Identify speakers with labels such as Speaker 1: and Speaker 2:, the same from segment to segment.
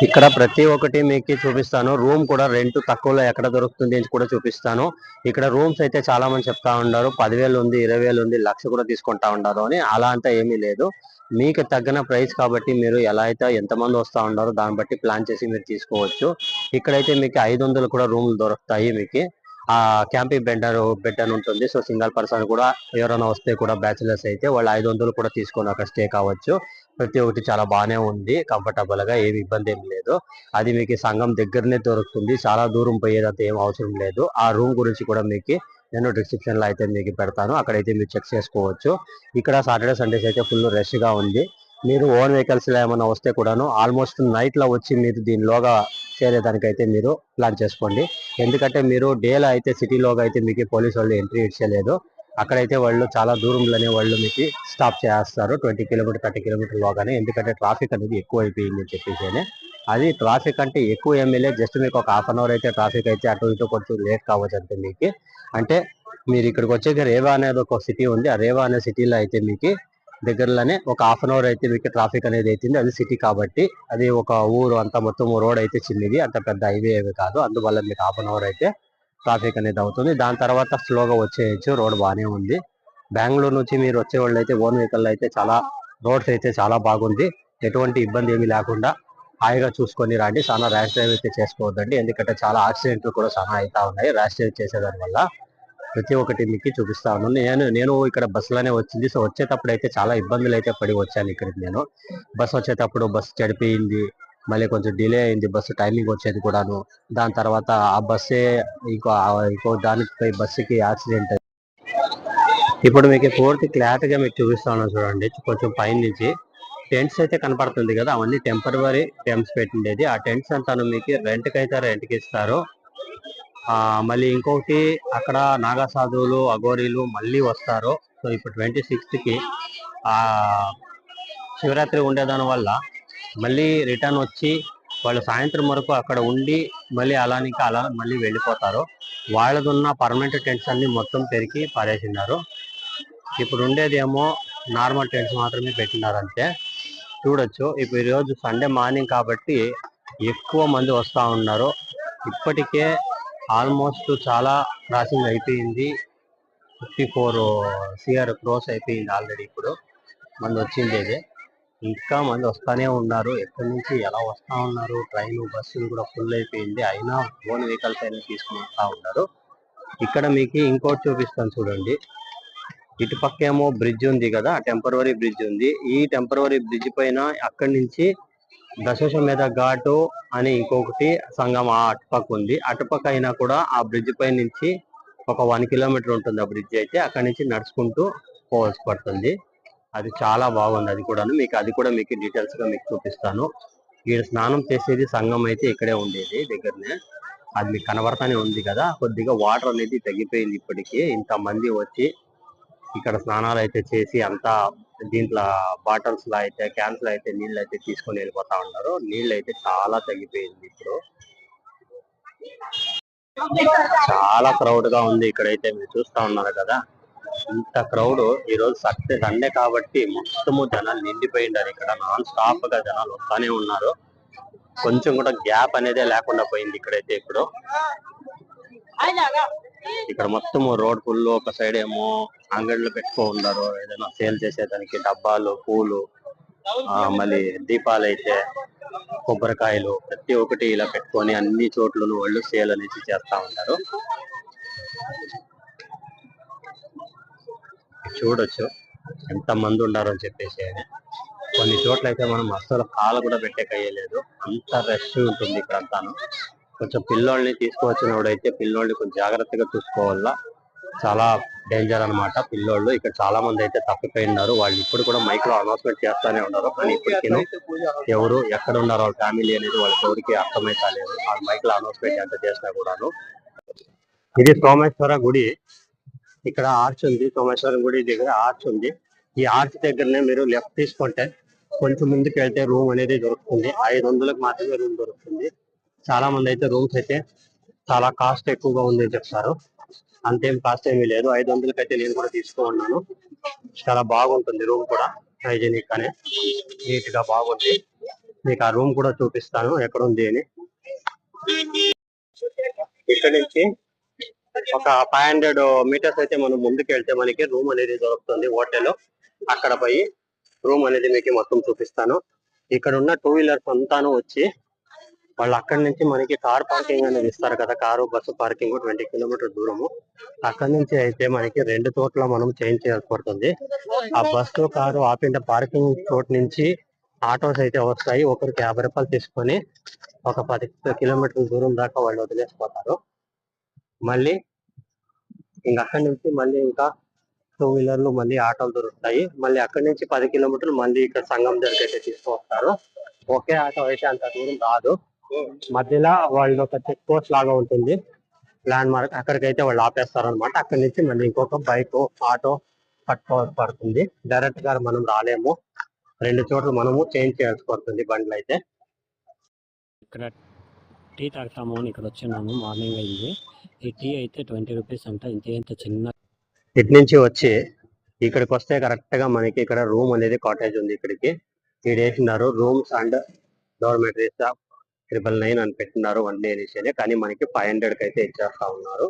Speaker 1: ఇక్కడ ప్రతి ఒక్కటి మీకు చూపిస్తాను. రూమ్ కూడా రెంట్ తక్కువలో ఎక్కడ దొరుకుతుంది అని కూడా చూపిస్తాను. ఇక్కడ రూమ్స్ అయితే చాలా మంది చెప్తా ఉన్నారు 10,000 ఉంది, 20,000 ఉంది, 1,00,000 కూడా తీసుకుంటా ఉన్నారు అని. అలా అంతా ఏమీ లేదు. మీకు తగ్గిన ప్రైస్ కాబట్టి మీరు ఎలా అయితే ఎంతమంది వస్తా ఉన్నారో దాన్ని బట్టి ప్లాన్ చేసి మీరు తీసుకోవచ్చు. ఇక్కడైతే మీకు 500 కూడా రూములు దొరుకుతాయి. మీకు ఆ క్యాంపింగ్ బెడ్ అని ఉంటుంది. సో సింగల్ పర్సన్ కూడా ఎవరైనా వస్తే కూడా బ్యాచిలర్స్ అయితే వాళ్ళు 500 కూడా తీసుకొని అక్కడ స్టే కావచ్చు. ప్రతి ఒక్కటి చాలా బాగానే ఉంది, కంఫర్టబుల్ గా ఏమి ఇబ్బంది ఏమి లేదు. అది మీకు సంఘం దగ్గరనే దొరుకుతుంది, చాలా దూరం పోయేదంత ఏం అవసరం లేదు. ఆ రూమ్ గురించి కూడా మీకు నేను డిస్క్రిప్షన్ లో అయితే మీకు పెడతాను, అక్కడైతే మీరు చెక్ చేసుకోవచ్చు. ఇక్కడ సాటర్డే సండేస్ అయితే ఫుల్ రష్ గా ఉంది. మీరు ఓన్ వెహికల్స్ లో ఏమైనా వస్తే కూడాను ఆల్మోస్ట్ నైట్ లో వచ్చి మీరు దీనిలోగా చేరేదానికైతే మీరు ప్లాన్ చేసుకోండి. ఎందుకంటే మీరు డేలో అయితే సిటీలోగా అయితే మీకు పోలీసు వాళ్ళు ఎంట్రీ ఇచ్చలేదు. అక్కడైతే వాళ్ళు చాలా దూరంలోనే వాళ్ళు మీకు స్టాప్ చేస్తారు, 20 కిలోమీటర్ 30 కిలోమీటర్ లోగానే. ఎందుకంటే ట్రాఫిక్ అనేది ఎక్కువ అయిపోయింది అని చెప్పేసి. అది ట్రాఫిక్ అంటే ఎక్కువ ఎమ్మెల్యే జస్ట్ మీకు ఒక హాఫ్ అన్ అవర్ అయితే ట్రాఫిక్ అయితే అటు ఇటు కొంచెం లేట్ కావచ్చు అంతే మీకు. అంటే మీరు ఇక్కడికి వచ్చే రేవా అనేది ఒక సిటీ ఉంది. ఆ రేవా అనే సిటీలో అయితే మీకు దగ్గరలోనే ఒక హాఫ్ అన్ అవర్ అయితే మీకు ట్రాఫిక్ అనేది అవుతుంది. అది సిటీ కాబట్టి అది ఒక ఊరు అంతా మొత్తం రోడ్ అయితే చిన్నది, అంత పెద్ద హైవే ఏమి కాదు. అందువల్ల మీకు హాఫ్ అన్ అవర్ అయితే ట్రాఫిక్ అనేది అవుతుంది. దాని తర్వాత స్లోగా వచ్చేయచ్చు, రోడ్ బాగానే ఉంది. బెంగళూరు నుంచి మీరు వచ్చే వాళ్ళు అయితే ఓన్ వెహికల్ అయితే చాలా రోడ్స్ అయితే చాలా బాగుంది, ఎటువంటి ఇబ్బంది ఏమీ లేకుండా హాయిగా చూసుకొని రండి. చాలా ర్యాష్ డ్రైవ్ అయితే చేసుకోవద్దండి, ఎందుకంటే చాలా యాక్సిడెంట్లు కూడా చాలా అవుతా ఉన్నాయి ర్యాష్ డ్రైవ్ చేసేదాని వల్ల. ప్రతి ఒక్కటి మీకు చూపిస్తాను. నేను ఇక్కడ బస్సులోనే వచ్చింది. సో వచ్చేటప్పుడు అయితే చాలా ఇబ్బందులు అయితే పడి వచ్చాను ఇక్కడికి. నేను బస్సు వచ్చేటప్పుడు బస్సు చెడిపోయింది, మళ్ళీ కొంచెం డిలే అయింది బస్సు టైమింగ్ వచ్చేది కూడాను. దాని తర్వాత ఆ బస్సే ఇంకో దానికి బస్సుకి యాక్సిడెంట్. ఇప్పుడు మీకు పూర్తి క్లారిటీగా మీకు చూపిస్తాను చూడండి. కొంచెం పైన నుంచి టెంట్స్ అయితే కనపడుతుంది కదా, అవన్నీ టెంపరవరీ టెంట్స్ పెట్టిండేది. ఆ టెంట్స్ అంతా మీకు రెంట్కి అయితే రెంట్కి ఇస్తారు. మళ్ళీ ఇంకొకటి అక్కడ నాగా సాధువులు అఘోరీలు మళ్ళీ వస్తారు. సో ఇప్పుడు 26th కి ఆ శివరాత్రి ఉండేదాని వల్ల మళ్ళీ రిటర్న్ వచ్చి వాళ్ళు సాయంత్రం వరకు అక్కడ ఉండి మళ్ళీ అలా మళ్ళీ వెళ్ళిపోతారు. వాళ్ళదున్న పర్మనెంట్ టెంట్స్ అన్ని మొత్తం పెరిగి పారేసినారు. ఇప్పుడు ఉండేది ఏమో నార్మల్ టెంట్స్ మాత్రమే పెట్టినారు అంతే. చూడొచ్చు ఇప్పుడు ఈరోజు సండే మార్నింగ్ కాబట్టి ఎక్కువ మంది వస్తూ ఉన్నారు. ఇప్పటికే ఆల్మోస్ట్ చాలా క్రాసింగ్ అయిపోయింది, 54 CR క్రోస్ అయిపోయింది ఆల్రెడీ. ఇప్పుడు మంది వచ్చిండేది, ఇంకా మంది వస్తానే ఉన్నారు. ఎక్కడి నుంచి ఎలా వస్తూ ఉన్నారు, ట్రైన్ బస్సులు కూడా ఫుల్ అయిపోయింది. అయినా ఓన్ వెహికల్స్ అయినా తీసుకుని వస్తూ ఉన్నారు. ఇక్కడ మీకు ఇంకోటి చూపిస్తాను చూడండి. ఇటు పక్క ఏమో బ్రిడ్జ్ ఉంది కదా, టెంపరవరీ బ్రిడ్జ్ ఉంది. ఈ టెంపరవరీ బ్రిడ్జ్ పైన అక్కడి నుంచి దశవశమేధ ఘాటు అని ఇంకొకటి సంగం ఆ అటుపక్క ఉంది. అటుపక్క అయినా కూడా ఆ బ్రిడ్జ్ పై నుంచి ఒక 1 కిలోమీటర్ ఉంటుంది ఆ బ్రిడ్జ్ అయితే. అక్కడి నుంచి నడుచుకుంటూ పోవాల్సి పడుతుంది. అది చాలా బాగుంది. అది కూడా మీకు డీటెయిల్స్ గా మీకు చూపిస్తాను. ఈ స్నానం చేసేది సంఘం అయితే ఇక్కడే ఉండేది దగ్గరనే. అది మీకు కనబడతానే ఉంది కదా, కొద్దిగా వాటర్ అనేది తగ్గిపోయింది ఇప్పటికీ. ఇంత మంది వచ్చి ఇక్కడ స్నానాలు అయితే చేసి అంతా దీంట్లో బాటిల్స్ లో అయితే క్యాన్స్ లో అయితే నీళ్ళు అయితే తీసుకొని వెళ్ళిపోతా ఉన్నారు. నీళ్ళు అయితే చాలా తగ్గిపోయింది ఇప్పుడు. చాలా క్రౌడ్ గా ఉంది ఇక్కడైతే, మీరు చూస్తా ఉన్నారు కదా. ఇంత క్రౌడ్ ఈ రోజు సండే కాబట్టి మొత్తము జనాలు నిండిపోయిండారు. ఇక్కడ నాన్ స్టాప్ గా జనాలు వస్తానే ఉన్నారు. కొంచెం కూడా గ్యాప్ అనేది లేకుండా పోయింది ఇక్కడైతే. ఇప్పుడు ఇక్కడ మొత్తం రోడ్ ఫుల్. ఒక సైడ్ ఏమో అంగడిలో పెట్టుకో ఉన్నారు ఏదైనా సేల్ చేసేదానికి, డబ్బాలు, పూలు, మళ్ళీ దీపాలు అయితే కొబ్బరికాయలు ప్రతి ఒక్కటి ఇలా పెట్టుకొని అన్ని చోట్లను వాళ్ళు సేల్ అనేది చేస్తా ఉంటారు. చూడొచ్చు ఎంత మంది ఉన్నారు అని చెప్పేసి. కొన్ని చోట్ల అయితే మనం అస్సలు కాలు కూడా పెట్టేకయ్యలేదు, అంత రష్ ఉంటుంది ఇక్కడ అంతాను. కొంచెం పిల్లోల్ని తీసుకువచ్చినప్పుడైతే పిల్లోల్ని కొంచెం జాగ్రత్తగా చూసుకోవాలా, చాలా డేంజర్ అనమాట పిల్లోళ్ళు. ఇక్కడ చాలా మంది అయితే తప్పిపోయినారు. వాళ్ళు ఇప్పుడు కూడా మైక్ లో అనౌన్స్మెంట్ చేస్తానే ఉన్నారు, కానీ ఇప్పటికీ ఎవరు ఎక్కడ ఉన్నారు వాళ్ళ ఫ్యామిలీ అనేది వాళ్ళకి ఎవరికి అర్థమైతలేదు. ఆ మైక్ లో అనౌన్స్మెంట్ ఎంత చేసినా కూడాను. ఇది సోమేశ్వర గుడి. ఇక్కడ ఆర్చ్ ఉంది, సోమేశ్వరం గుడి దగ్గర ఆర్చ్ ఉంది. ఈ ఆర్చ్ దగ్గరనే మీరు లెఫ్ట్ తీసుకుంటే కొంచెం ముందుకు వెళ్తే రూమ్ అనేది దొరుకుతుంది. 500లకు మాత్రమే రూమ్ దొరుకుతుంది. చాలా మంది అయితే రూమ్స్ అయితే చాలా కాస్ట్ ఎక్కువగా ఉందని చెప్తారు. అంతేం కాస్ట్ ఏమీ లేదు, 500కి అయితే నేను కూడా తీసుకున్నాను. చాలా బాగుంటుంది రూమ్ కూడా, హైజీనిక్ అనే నీట్ గా బాగుంది. మీకు ఆ రూమ్ కూడా చూపిస్తాను ఎక్కడ ఉంది అని. ఇక్కడ నుంచి ఒక 500 మీటర్స్ అయితే మనం ముందుకు వెళ్తే మనకి రూమ్ అనేది దొరుకుతుంది హోటల్. అక్కడ పోయి రూమ్ అనేది మీకు మొత్తం చూపిస్తాను. ఇక్కడ ఉన్న 2 వీలర్స్ అంతాను వచ్చి వాళ్ళు అక్కడి నుంచి మనకి కార్ పార్కింగ్ అనేది ఇస్తారు కదా, కారు బస్సు పార్కింగ్ 20 కిలోమీటర్ దూరము. అక్కడి నుంచి అయితే మనకి 2 చోట్ల మనం చేంజ్ చేయాల్సి పడుతుంది. ఆ బస్సు కారు ఆపిన పార్కింగ్ చోటు నుంచి ఆటోస్ అయితే వస్తాయి. ఒకరికి 50 రూపాయలు తీసుకొని ఒక 10 కిలోమీటర్ల దూరం దాకా వాళ్ళు వదిలేసిపోతారు. మళ్ళీ ఇంకా అక్కడి నుంచి మళ్ళీ ఇంకా 2 వీలర్లు మళ్ళీ ఆటోలు దొరుకుతాయి. మళ్ళీ అక్కడి నుంచి 10 కిలోమీటర్లు మళ్ళీ ఇక్కడ సంగం దగ్గర అయితే తీసుకువస్తారు. ఒకే ఆటో అయితే అంత దూరం రాదు. మధ్యలో వాళ్ళు ఒక చెక్ పోస్ట్ లాగా ఉంటుంది, ల్యాండ్ మార్క్. అక్కడికైతే వాళ్ళు ఆపేస్తారు అనమాట. అక్కడి నుంచి మళ్ళీ ఇంకొక బైక్ ఆటో పట్టుకోవాల్సి పడుతుంది. డైరెక్ట్ గా మనం రాలేము. 2 చోట్ల మనము చేంజ్ చేయాల్సి పడుతుంది బండ్లు అయితే. ఇక్కడ టీ తాగుతాము అని ఇక్కడ వచ్చినాము. మార్నింగ్ అయింది. ఈ టీ అయితే 20 రూపీస్ అంట. ఇంత చిన్న ఇటు నుంచి వచ్చి ఇక్కడికి వస్తే కరెక్ట్ గా మనకి ఇక్కడ రూమ్ అనేది కాటేజ్ ఉంది. ఇక్కడికి వేసినారు రూమ్స్ అండ్ డోర్మెటరీస్ 999 అని పెట్టినారు వన్ డే అనేసి. కానీ మనకి 500 అయితే ఇచ్చేస్తా ఉన్నారు.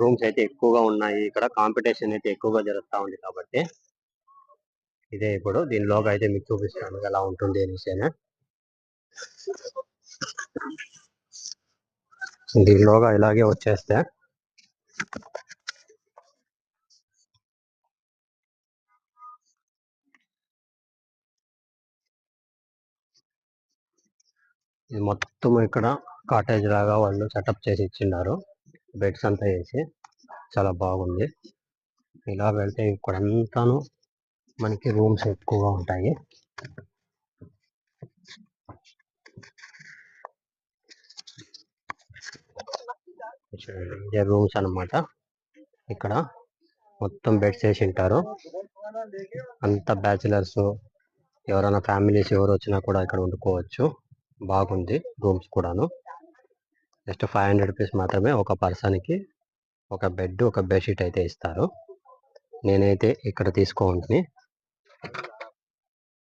Speaker 1: రూమ్స్ అయితే ఎక్కువగా ఉన్నాయి. ఇక్కడ కాంపిటీషన్ అయితే ఎక్కువగా జరుగుతూ ఉంది కాబట్టి ఇదే ఇప్పుడు దీనిలోగా అయితే మీకు చూపిస్తాను ఎలా ఉంటుంది అనేసి. దీనిలోగా ఇలాగే వచ్చేస్తే ఇది మొత్తం ఇక్కడ కాటేజ్ లాగా వాళ్ళు సెటప్ చేసి ఇచ్చిన్నారు. బెడ్స్ అంతా వేసి చాలా బాగుంది. ఇలా వెళ్తే ఇక్కడ అంతాను మనకి రూమ్స్ ఎక్కువగా ఉంటాయి. ఇదే రూమ్స్ అన్నమాట. ఇక్కడ మొత్తం బెడ్స్ వేసి ఉంటారు. అంత బ్యాచిలర్స్ ఎవరైనా ఫ్యామిలీస్ ఎవరు వచ్చినా కూడా ఇక్కడ వండుకోవచ్చు. బాగుంది రూమ్స్ కూడాను. జస్ట్ 500 రూపీస్ మాత్రమే ఒక పర్సన్ కి. ఒక బెడ్ ఒక బెడ్షీట్ అయితే ఇస్తారు. నేనైతే ఇక్కడ తీసుకోండి.